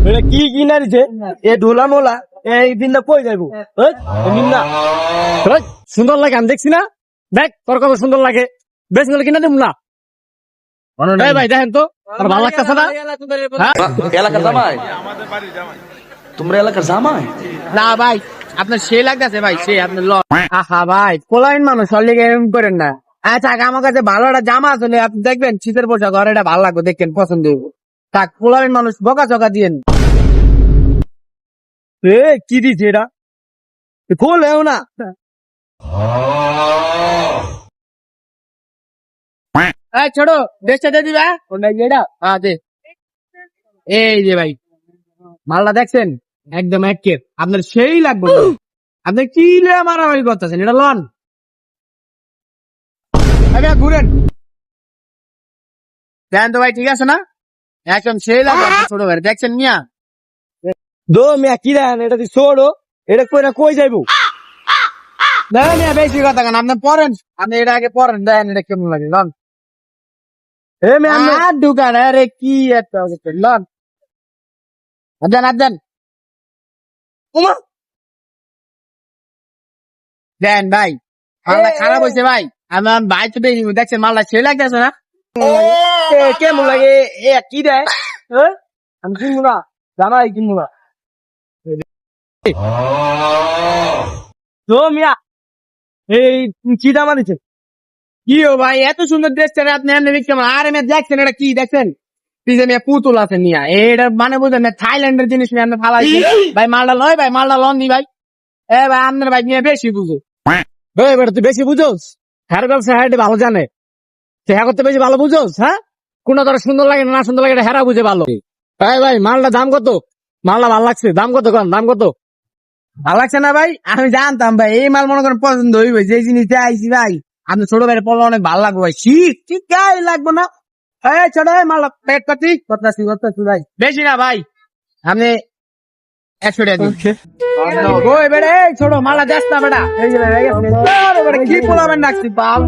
এটা কি কিনা দিছে এ ঢোলা মোলা এই দিনটা কই যাইবো না সুন্দর লাগে আমি দেখছি না দেখ তোর কত সুন্দর লাগে বেশ নাহলে কিনা দেব না ভাই দেখেন তো আর ভালো লাগতেছে না এলাকার জামাই তোমরা এলাকার জামাই না ভাই আপনার সে লাগতেছে ভাই সে আপনার আহা ভাই পোলাইন মানুষ অলিগে এরকম করেন না আচ্ছা আমার কাছে ভালো একটা জামা আসলে আপনি দেখবেন শীতের পোশাক ঘরে এটা ভালো লাগবে দেখেন পছন্দ হইব থাক পোলাইন মানুষ বকা চকা দিয়েন এ কি দিছে এটা ফুল হেও না এই ছোট দেশটা দিয়ে দিবা কোনটা এটা হ্যাঁ দে এই যে ভাই মালটা দেখছেন একদম একের আপনার সেই লাগবে না। আপনি কি মারামারি করতেছেন এটা লন আগে ঘুরেন দেন তো ভাই ঠিক আছে না একদম সেই লাগবে আপনার ছোট ভাই দেখছেন মিয়া দো মিয়া কি দেন এটা দি ছোড়ো এটা কই না কই যাইবো না মিয়া বেশি কথা কেন আপনি পড়েন আপনি এটা আগে পড়েন দেন এটা কেমন লাগে লন এ মিয়া দোকান আরে কি একটা অবস্থা লন আদান দেন ভাই মালটা খারাপ হয়েছে ভাই আমার ভাই তো বেশি দেখছেন মালটা সে লাগতেছে না কেমন লাগে এ কি দেয় আমি কিনবো না জামাই কিনবো না তো মিয়া এই কি দামা দিচ্ছে কি ও ভাই এত সুন্দর দেখছেন আপনি এমনি দেখছেন আর এমনি দেখছেন এটা কি দেখছেন পিছে মেয়ে পুতুল আছে নিয়া এটা মানে বুঝেন না থাইল্যান্ডের জিনিস নিয়ে আপনি ফালাইছেন ভাই মালটা লয় ভাই মালটা লন নি ভাই এ ভাই আপনার ভাই নিয়ে বেশি বুঝো এবার তুই বেশি বুঝোস হ্যার ব্যবসা হ্যাঁ ভালো জানে সে হ্যাঁ করতে বেশি ভালো বুঝোস হ্যাঁ কোনটা তোর সুন্দর লাগে না সুন্দর লাগে এটা হেরা বুঝে ভালো ভাই ভাই মালটা দাম কত মালটা ভালো লাগছে দাম কত কন দাম কত ভালো লাগছে না ভাই আমি জানতাম ভাই এই মাল মনে করেন পছন্দ হইবে যে জিনিস আইছি ভাই আপনি ছোট ভাইয়ের পড়লে অনেক ভালো লাগবে ভাই শীত ঠিক গায়ে লাগবে না এই ছোট ভাই মাল পেট পাতি করতেছি ভাই বেশি না ভাই আপনি 100 টাকা দিন ওই বেড়ে এই ছোট মালা যাস না বেটা এই যে বেটা কি পোলাবেন নাকছি বাল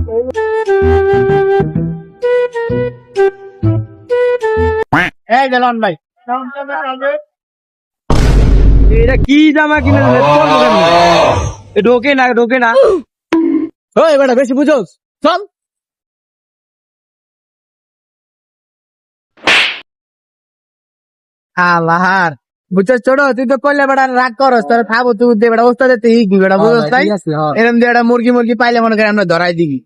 এই দেলন ভাই এটা কি জামা কিনে ঢোকে না ওই বেটা বেশি বুঝোস চল আল্লাহার বুঝছিস ছোট তুই তো করলে বেটা রাগ করস তোর খাবো তুই বেটা ওস্তাদ তুই বেটা বুঝছ তাই এরকম দিয়ে মুরগি পাইলে মনে করি আমরা ধরাই দিবি